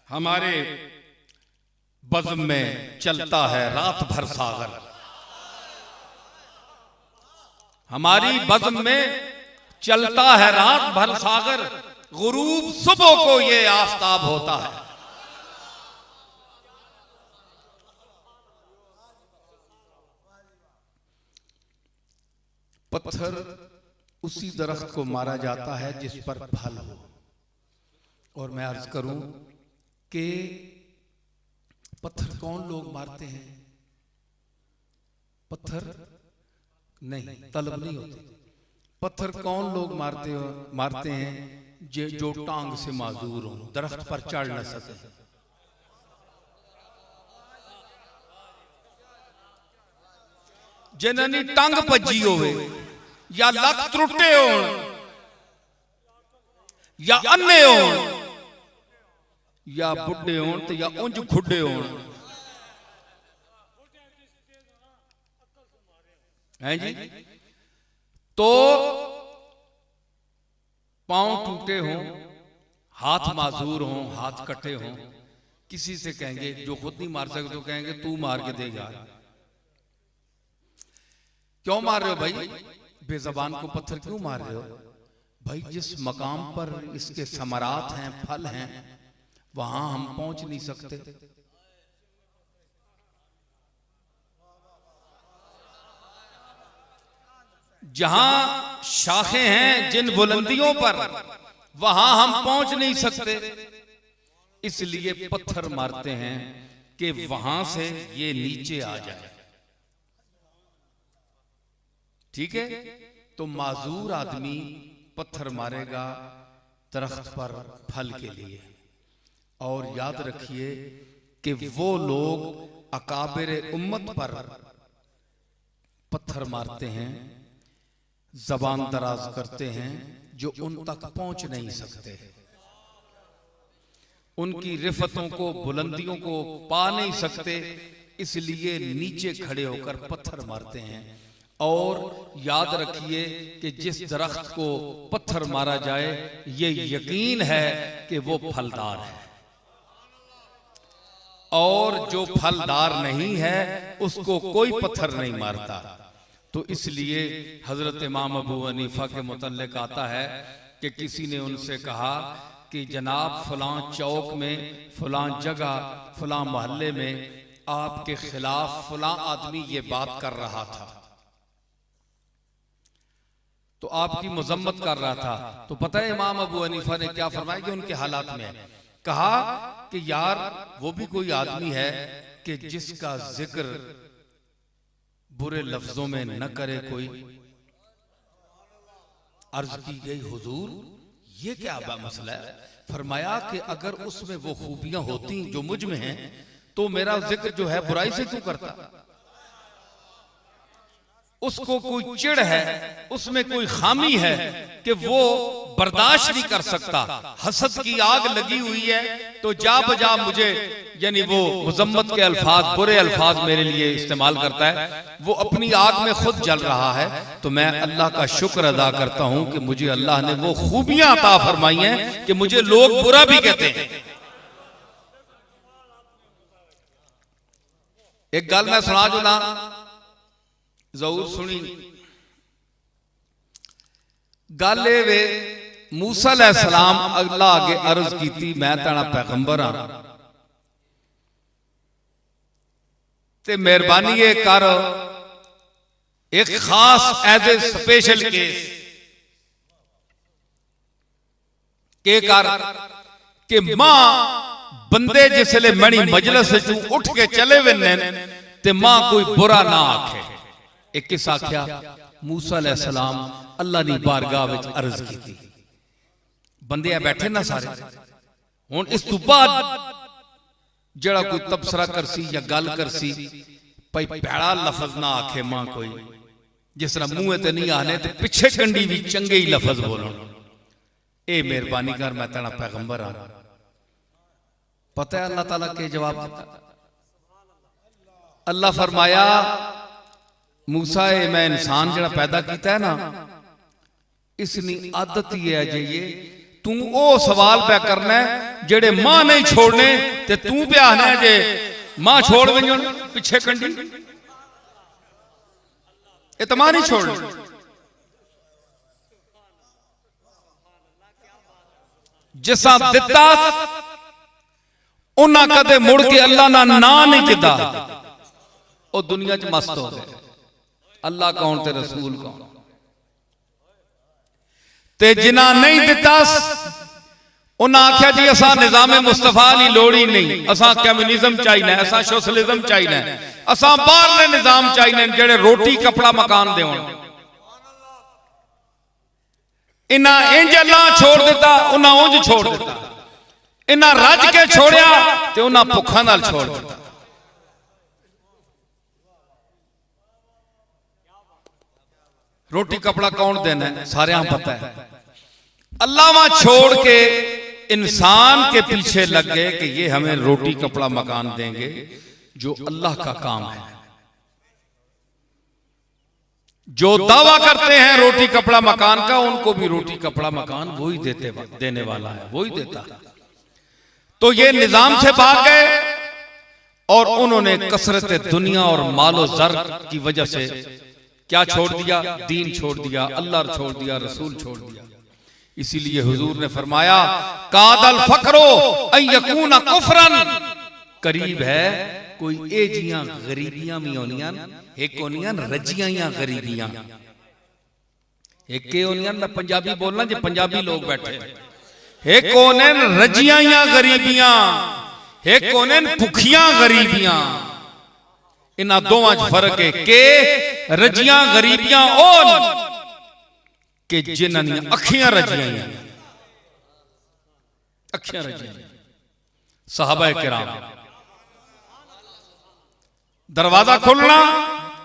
हमारे बज़्म में चलता है रात भर सागर, हमारी बज़्म में चलता है रात भर सागर, गुरूब सुबह को ये आफताब होता है। पत्थर उसी दरख्त को मारा जाता है जिस पर फल हो। और मैं अर्ज करूं कि पत्थर कौन लोग मारते हैं? पत्थर नहीं, तलब नहीं होती। पत्थर कौन लोग मारते हैं? जो टांग से माजूर हो, दरख्त पर चढ़ न सके। जिन्होंने टंग भजी होवे, या लक त्रुटे होण, या अन्ने होण, या बुढ़े होण, या उंज खुडे होण, हैं जी, तो पांव टूटे हों, हाथ माजूर हों, हाथ कटे हों, किसी से कहेंगे, जो खुद नहीं मार सकते तो कहेंगे तू मार के देगा। क्यों मार रहे हो भाई? बेज़बान को पत्थर क्यों मार रहे हो भाई? जिस मकाम पर इसके समरात हैं, फल हैं, वहां हम पहुंच नहीं सकते। जहां शाखें हैं जिन बुलंदियों पर, वहां हम पहुंच नहीं सकते, इसलिए पत्थर मारते हैं कि वहां से ये नीचे आ जाए। ठीक है? तो माजूर आदमी पत्थर मारेगा दरख्त पर फल के लिए। और याद रखिए कि वो लोग अकाबिर उम्मत पर पत्थर मारते हैं, जबान दराज करते हैं, जो उन तक पहुंच नहीं सकते, उनकी रिफतों को, बुलंदियों को पा नहीं सकते, इसलिए नीचे खड़े होकर पत्थर मारते हैं। और याद रखिए कि जिस दरख्त को पत्थर मारा जाए, ये यकीन है कि वो फलदार है, और जो फलदार नहीं है उसको कोई पत्थर नहीं मारता। तो इसलिए हजरत इमाम अबू हनीफा के मुतल्लिक आता है कि किसी ने उनसे कहा कि जनाब फलां चौक में, फलां जगह, फलां मोहल्ले में आपके खिलाफ फलां आदमी ये बात कर रहा था, तो आपकी मजम्मत कर रहा था। तो पता है इमाम अबू हनीफा ने क्या फरमाया कि उनके हालात में कहा कि यार वो भी कोई आदमी है कि जिसका जिक्र बुरे लफ्जों में न करे कोई। अर्ज की गई हुजूर ये क्या मसला है? फरमाया कि अगर उसमें वो खूबियां होती जो मुझ में हैं, तो मेरा जिक्र जो है बुराई से क्यों करता? उसको कोई चिढ़ है, उसमें कोई खामी है कि वो बर्दाश्त नहीं कर सकता, हसद की आग लगी हुई है, तो जा बजा मुझे, यानी वो मुजम्मत के अल्फाज, बुरे अल्फाज मेरे लिए इस्तेमाल करता है, वो अपनी आग में खुद जल रहा है। तो मैं अल्लाह का शुक्र अदा करता हूं कि मुझे अल्लाह ने वो खूबियां अता फरमाई हैं कि मुझे लोग बुरा भी कहते हैं। एक गल मैं सुना जो ना जरूर सुनी, गल वे मूसा अलैहिस्सलाम अल्लाह आगे अर्ज की, मैं तेरा पैगंबर हां ते मेहरबानी ये कर, एक खास एज ए स्पेशल केस के कर कि मां बंदे जिसले मणी मजलिस उठ के चले वे ते मां कोई बुरा ना आखे। एक किस आख्या? मूसा अलैहिस्सलाम अल्लाह दी बारगाह विच अर्ज की, बंदे बैठे ना सारे, हुण इस तो बाद जड़ा कोई तबसरा करसी या गल करसी, भाई भैड़ा लफज ना आखे मां कोई, जिस तरह मुंह ते नहीं आने ते पिछे कंडी भी चंगे ही लफज बोलो, ए मेहरबानी कर मैं तेरा पैगंबर हां। पता है अल्लाह ताला के जवाब दिता? अल्लाह फरमाया मूसा मैं इंसान जड़ा पैदा किया है ना, इसनी आदत ही है जे तू वो सवाल पे करना है जेड़े मां नहीं छोड़ने ते तू पे आना है जे मां छोड़ गई पिछे कंडी ये तो मां नहीं छोड़। जिसा दिता उन्हें कदे मुड़ के अल्लाह ना नहीं किता वो दुनिया च मस्त हो गए। अल्लाह कौन ते रसूल कौन ते जिना नहीं दिता उन्हें आख्या जी असा निजामे मुस्तफा की लोड़ ही नहीं, असा कम्युनिज्म चाहिए, असा सोशलिज्म चाहिए, असा बाहरले निजाम चाहिए जेड़े रोटी कपड़ा मकान दे। इन्हें इंज अल्लाह छोड़ दिता उन्हें उंज छोड़ दिता, इन्हें रज के छोड़िया ते उन्हें भुखा नाल छोड़ दिता। रोटी कपड़ा कौन देना है सारे पता है। अल्लाह वहां छोड़ के इंसान के पीछे लग गए कि ये हमें रोटी कपड़ा मकान देंगे, जो अल्लाह का काम है। जो दावा करते हैं रोटी कपड़ा मकान का, उनको भी रोटी कपड़ा मकान वही देने वाला है, वही देता है। तो ये निजाम से भाग गए और उन्होंने कसरत दुनिया और मालो जर की वजह से क्या छोड़ दिया? दीन छोड़ दिया, अल्लाह छोड़ दिया, रसूल छोड़ दिया। इसीलिए हुजूर ने फरमाया कादल फकरो अयकूना कुफरन, करीब है कोई ए जियां गरीबियां भी होनियां, एक होनियां रजियां गरीबियां, एक के होनियां। मैं पंजाबी बोलना जे पंजाबी लोग बैठे, एक होने रजियां गरीबियां, एक होने भुखियां गरीबियां। इन्हां दोवां च फर्क है के रजियां गरीबियां ओन कि जिन्हां दी अखियां रजियां, अखियां रजियां। सहाबा किराम दरवाजा खोलना,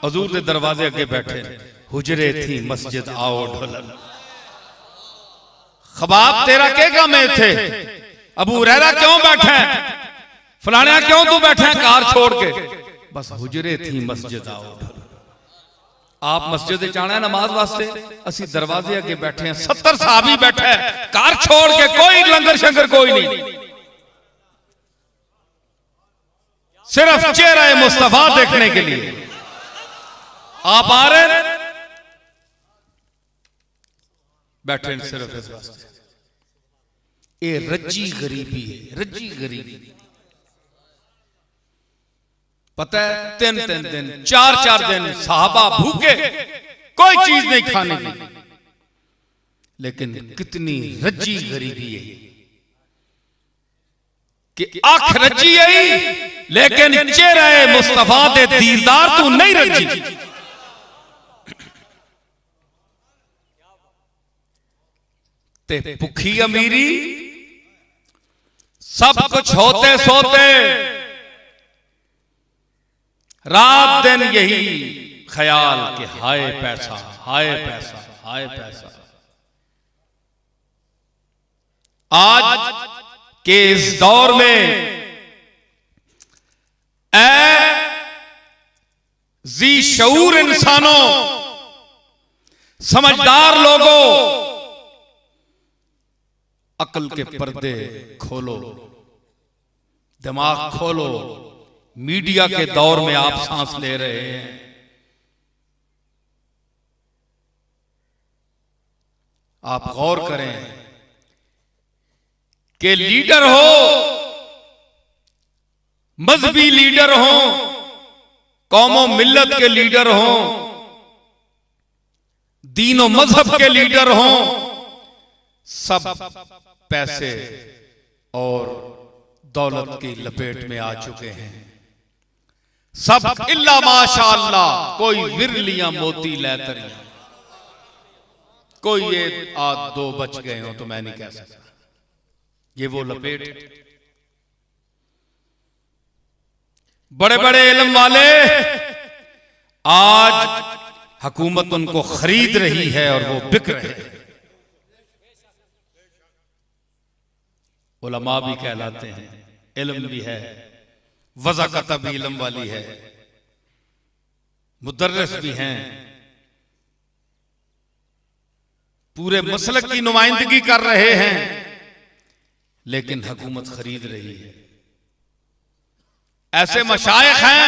हुजूर के दरवाजे अगे बैठे, हुजरे थी मस्जिद आओ ढोलन। खबाब तेरा के काम है थे? अबू हुरैरा क्यों बैठे, फलाना क्यों तू बैठे कार छोड़ के? बस हुजरे थी मस्जिद आओ ढोलन। आप मस्जिद जाना है नमाज वास्ते, असी दरवाजे अगे बैठे हैं, 70 साहबी बैठे हैं कार छोड़ के, कोई लंगर शंकर कोई नहीं, सिर्फ चेहरा मुस्तफा देखने के लिए आप आ रहे हैं, बैठे सिर्फ इस वास्ते। ये रज्जी गरीबी है, रज्जी गरीबी। पता है 3-3 दिन 4-4 दिन साहबा भूखे, कोई चीज नहीं खाने की, लेकिन कितनी रज्जी गरीबी है कि आंख रज्जी आई लेकिन चेहरा मुस्तफा दे दीदार तू नहीं रज्जी। ते भुखी अमीरी सब कुछ होते सोते रात दिन यही ख्याल कि हाय पैसा, हाय पैसा, हाय पैसा। आज के इस दौर में जी शऊर इंसानों, समझदार लोगों, अकल के पर्दे खोलो, दिमाग खोलो। मीडिया के दौर में आप सांस ले रहे हैं, आप गौर करें कि लीडर हो, मजहबी लीडर हो, कौमों मिल्लत के लीडर हो, दीनों मजहब के लीडर हो, सब पैसे और दौलत की लपेट में आ चुके हैं। सब इल्ला माशाअल्लाह, कोई विरलियां मोती लैतरियां, कोई ये आज 2 बच गए हो तो मैं नहीं कह सकता। ये वो लपेट, बड़े बड़े इल्म वाले आज हुकूमत उनको खरीद रही है और वो बिक रहे हैं। उलमा भी कहलाते हैं, इल्म भी है, वज़ाकत भी इल्म वाली है, मुदर्रिस भी हैं, पूरे मसलक की नुमाइंदगी कर रहे हैं, लेकिन हुकूमत खरीद रही है। ऐसे मशाइख हैं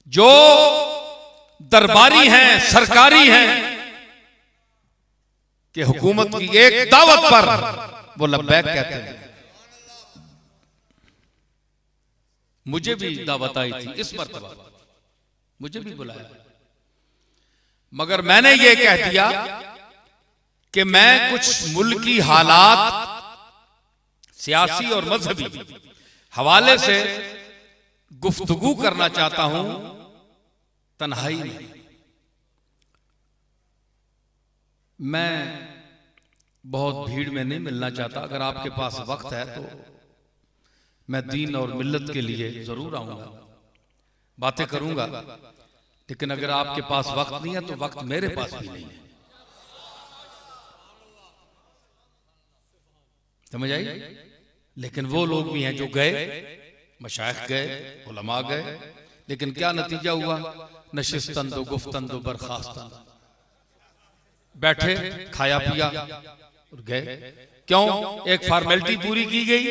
जो दरबारी हैं, सरकारी हैं, कि हुकूमत की एक दावत पर वो लब्बैक कहते हैं। मुझे भी दावत आई थी इस मर्तबा, मुझे भी बुलाया, मगर मैंने ये कह दिया कि मैं कुछ मुल्की हालात सियासी और मजहबी हवाले से गुफ्तगू करना चाहता हूं तन्हाई में। मैं बहुत भीड़ में नहीं मिलना चाहता। अगर आपके पास वक्त है तो मैं दीन और मिल्लत के लिए जरूर आऊंगा, बातें करूंगा, लेकिन अगर आपके पास वक्त नहीं है तो वक्त मेरे पास भी नहीं है। समझ आई? लेकिन वो लोग भी हैं जो गए, मशाइख गए, उलमा गए, लेकिन क्या नतीजा हुआ? नशिस्तन दो गुफ्तन दो बर्खास्तन, बैठे खाया पिया और गए। क्यों? एक फॉर्मेलिटी पूरी की गई।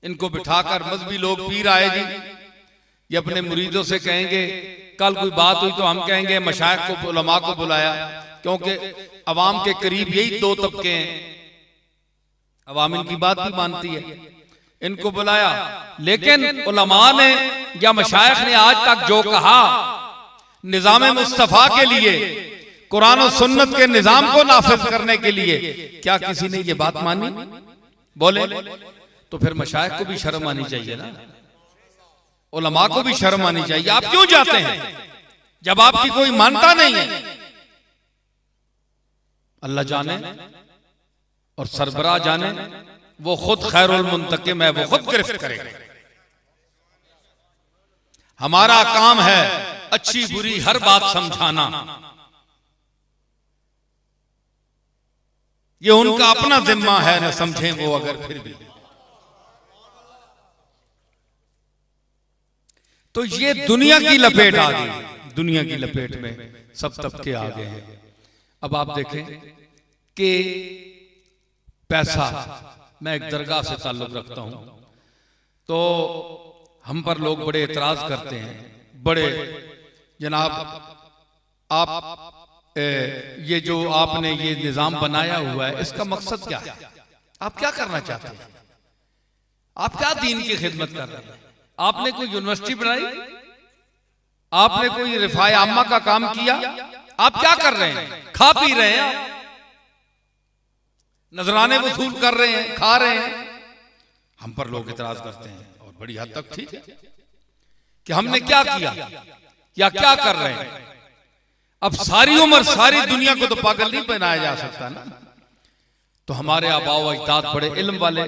इनको बिठाकर मजहबी लोग पीर आए जी, ये अपने मुरीदों से कहेंगे, कल कोई बात हुई तो हम कहेंगे मशाइख को, उलमा को बुलाया, क्योंकि अवाम के करीब यही दो तबके हैं, अवाम इनकी बात भी मानती है, इनको बुलाया। लेकिन उलमा ने या मशाइख ने आज तक जो कहा निजाम मुस्तफा के लिए, कुरान और सुन्नत के निजाम को नाफिज करने के लिए, क्या किसी ने ये बात मानी? बोले तो फिर मशाइख को भी शर्म आनी चाहिए ना, उलमा को भी शर्म आनी चाहिए। आप क्यों जाते हैं जब आपकी कोई मानता नहीं है? अल्लाह जाने और सरबराह जाने, वो खुद खैरुल मुंतकिम है, वो खुद गिरफ्त करेगा। हमारा काम है अच्छी बुरी हर बात समझाना, ये उनका अपना जिम्मा है, न समझें वो अगर फिर भी। तो ये दुनिया की लपेट आ गई, दुनिया की लपेट में सब तबके आ गए हैं। अब आप देखें कि पैसा, मैं एक दरगाह से ताल्लुक रखता हूं, तो हम पर लोग बड़े एतराज करते हैं, बड़े जनाब आप ये जो आपने ये निजाम बनाया हुआ है, इसका मकसद क्या है? आप क्या करना चाहते हैं? आप क्या दीन की खिदमत कर रहे हैं? आपने कोई यूनिवर्सिटी बनाई? आपने कोई रिफाए आम्मा का काम किया? आप क्या कर रहे हैं? खा पी रहे हैं, नजराने वसूल कर रहे हैं, खा रहे हैं। हम पर लोग इतराज करते हैं, और बड़ी हद तक ठीक है कि हमने क्या किया या क्या कर रहे हैं। अब सारी उम्र सारी दुनिया को तो पागल नहीं बनाया जा सकता ना। तो हमारे आबाओ अजदाद बड़े इल्म वाले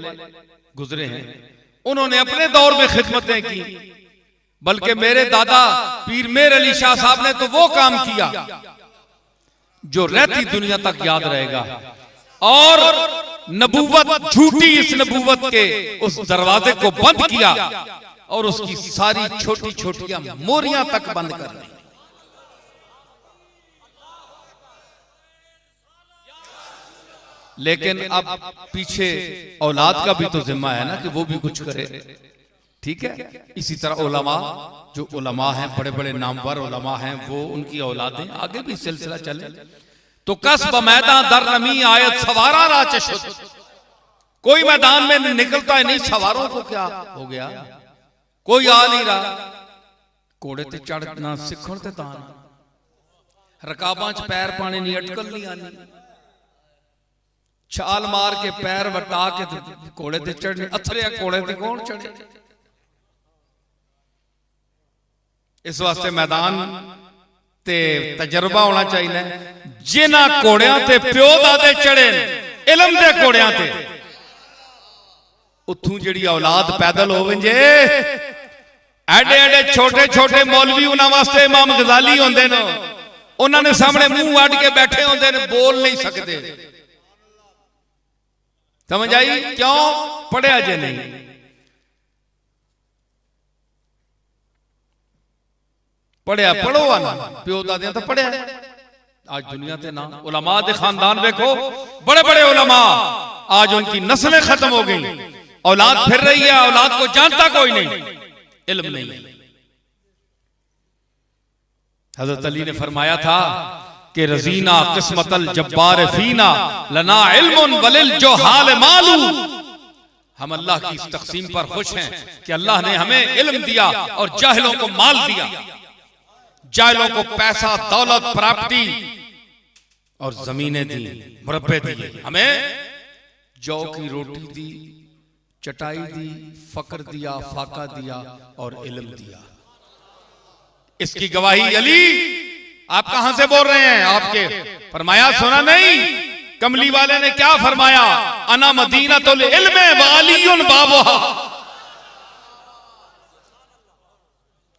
गुजरे हैं, उन्होंने अपने दौर में खिदमतें की, बल्कि मेरे दादा पीर मेर अली शाह साहब ने तो वो काम किया जो रहती दुनिया तक याद रहेगा। और नबूवत झूठी, इस नबूवत के उस दरवाजे को बंद किया और उसकी सारी छोटी छोटियां मोरियां तक बंद कर दी। लेकिन अब पीछे औलाद का भी तो जिम्मा है ना कि वो भी कुछ करे, ठीक है। इसी तरह उलमा, जो उलमा हैं, बड़े बड़े नामवर उलमा हैं, वो उनकी औलादें, आगे भी सिलसिला चले। तो कसब मैदान दर नमी आयत सवारा राचशुद, कोई मैदान में निकलता है नहीं, सवारों को क्या हो गया, कोई आ नहीं रहा। घोड़े ते चढ़ना सिखण ते तान, रकाबां च पैर पाने नहीं, अटकल नहीं आनी, छाल मार के पैर वटा के घोड़े ते चढ़ने, अथरे घोड़े ते कौन चढ़े। इस वास्ते मैदान ते तजर्बा होना चाहिए। जिन्हां घोड़ियां ते प्यो दादे चढ़े इलम दे घोड़ियां ते, उत्थों जिहड़ी औलाद पैदल होवे जे, एडे एडे छोटे छोटे मौलवी उन्हां वास्ते इमाम गजाली होंदे ने, उन्हां ने सामने मुंह अड के बैठे होंदे ने, बोल नहीं सकते। समझ आई? क्यों? पढ़िया जे नहीं। पढ़िया पढ़ो ना, प्यो दादियां तो पढ़िया, आज दुनिया ते ना उलमा दे खानदान देखो, बड़े बड़े उलमा, आज उनकी नस्लें खत्म हो गई, औलाद फिर रही है, औलाद को जानता कोई नहीं, इल्म नहीं। हजरत अली ने फरमाया था कि रजीना किस्मतल जब्बार फीना लना इल्मुन वलिल जो हाल मालू। हम अल्लाह की इस तकसीम पर खुश हैं कि अल्लाह ने हमें इल्म दिया और जाहिलों को माल दिया, जाहिलों को पैसा, दौलत, प्रॉपर्टी और जमीनें दी, मुरब्बे दिए, हमें जौ की रोटी दी, चटाई दी, फकर दिया, फाका दिया और इल्म दिया। इसकी गवाही अली, आप कहां से बोल रहे हैं? आपके फरमाया सुना नहीं? कमली वाले ने क्या फरमाया? अना मदीनतुल इल्म व अलीयुन बाबुहा,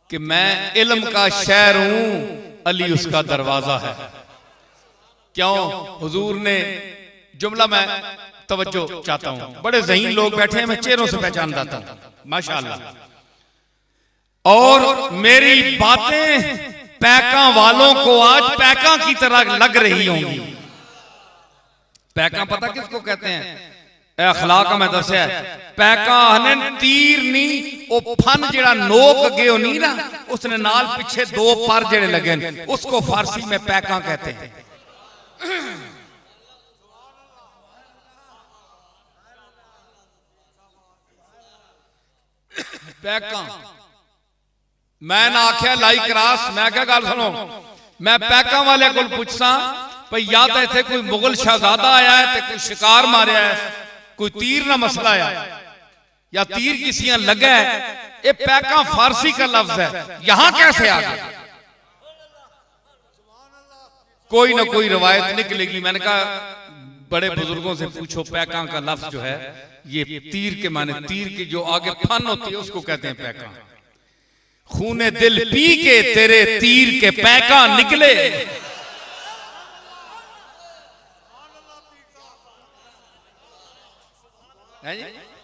कि मैं इल्म का शहर हूं, अली उसका दरवाजा है। क्यों? हुजूर ने जुमला, मैं तवज्जो चाहता हूं, बड़े ज़हीन लोग बैठे हैं, मैं चेहरों से पहचान जाता हूं माशाअल्लाह, और मेरी बातें पैका वालों को आज पैका की तरह लग रही होंगी। पैका पता किसको कहते हैं? अखलाक में दसिया पैका हने तीर नहीं, ओ फन जेड़ा नोक अगे हो नहीं ना, उसने नाल पीछे दो पर जेड़े लगे ने, उसको फारसी में पैका कहते हैं। पैका मैं ना आख्या लाई क्रास, मैं क्या गल सुनो, मैं पैका वाले को पूछसा भाई, या तो इतने कोई मुगल शहजादा आया है तो कोई शिकार मारिया है, कोई तीर ना मसला आया, या तीर किसी लगा है, ये पैका फारसी का लफ्ज है, यहां कैसे आ गया? कोई ना कोई रवायत निकलेगी। मैंने कहा बड़े बुजुर्गों से पूछो, पैका का लफ्ज जो है ये तीर के माने, तीर की जो आगे फन होती है उसको कहते हैं पैका। खूने दिल पी के तेरे तीर के पैका निकले,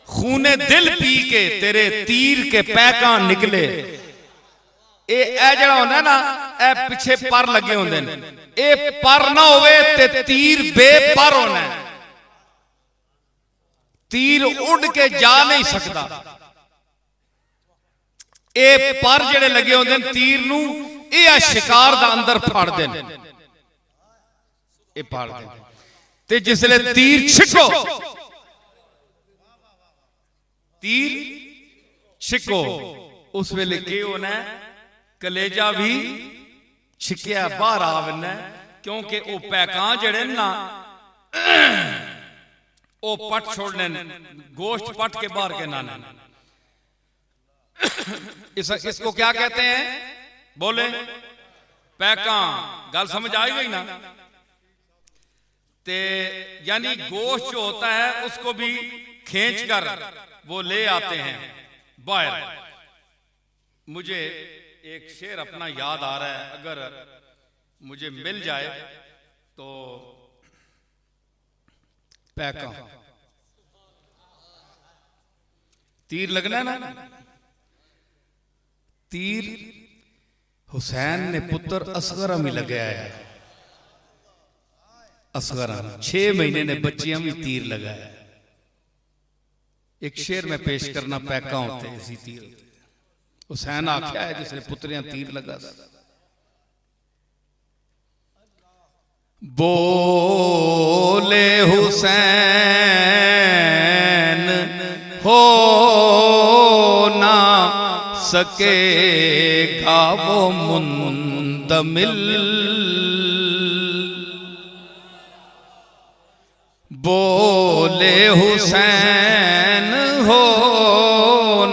खूने दिल पी के तेरे तीर के पैका निकले। ए जड़ा होंदा ना, ए पिछे पर लगे होंदे ने, ए पर ना होवे ते तीर बेपर होना है, तीर उड़ के जा नहीं सकता। ए पर जेड़े लगे होंदे ने तीर नू, ए शिकार दा अंदर फाड़ दे, ए फाड़ दे, ते जिसले तीर छिको, तीर छिको, उस वेले के होना है, कलेजा भी छिकिया बाहर आवना, क्योंकि वो पैका जेड़े ना वो पट छोड़ने, गोश्त पट के बाहर के नाना। इसको क्या कहते हैं? बोले पैका। गल समझ आ गई ना? ते यानी गोश्त जो होता है उसको भी खींच कर वो ले आते हैं बाहर। मुझे एक शेर अपना याद आ रहा है, अगर मुझे मिल जाए तो। पैका तीर लगना ना, तीर हुसैन ने पुत्र असगर में लगाया है। असगर 6 महीने ने बच्चियां भी तीर लगाया। एक शेर में पेश करना, पैका होते हैं इसी तीर। हुसैन आख्या है जिसने पुत्रियां तीर लगा। बोले हुसैन हो ना सकेगा वो मुंदमिल, बोले हुसैन हो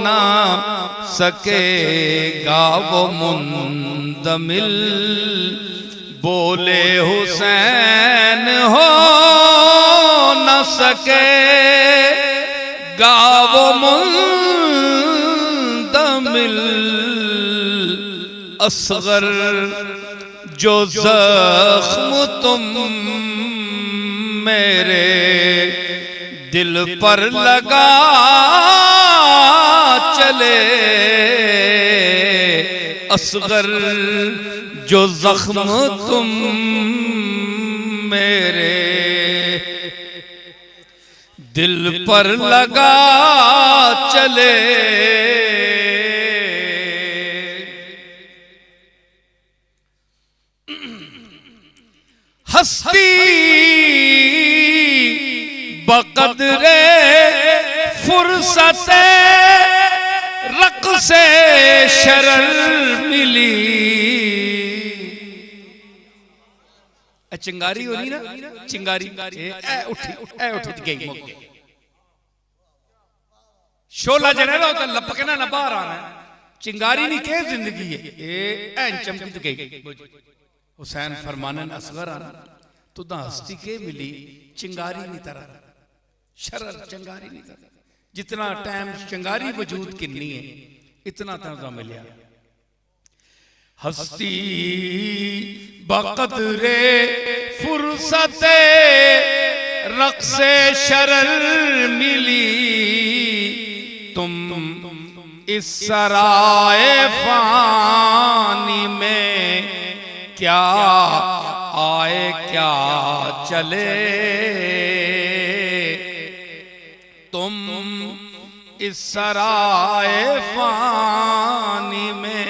ना सकेगा वो मुंदमिल, बोले हुसैन हो न सकेगा वो मुंदमिल, असगर जो जख्म तुम मेरे दिल पर लगा चले, असगर जो जख्म तुम मेरे दिल पर लगा चले। हस्ती बकदरे फुर्सत रक़्से शरर मिली। चिंगारी हो रही ना, चिंगारी उठी गई। शोला जरा होता लपकना ना बाहर आना। चिंगारी नहीं के जिंदगी है ए चमकती गई। हुसैन फरमानन असगर आना तुदा हस्ती के मिली चिंगारी नहीं तरह शरर चिंगारी नहीं तरह। जितना टाइम चिंगारी वजूद किन्नी है इतना तो मिलिया। हस्ती बकदरे फुर्सते रक़्से शरर मिली। तुम इस सराए फानी में क्या आए क्या चले। तुम इस सराए फानी में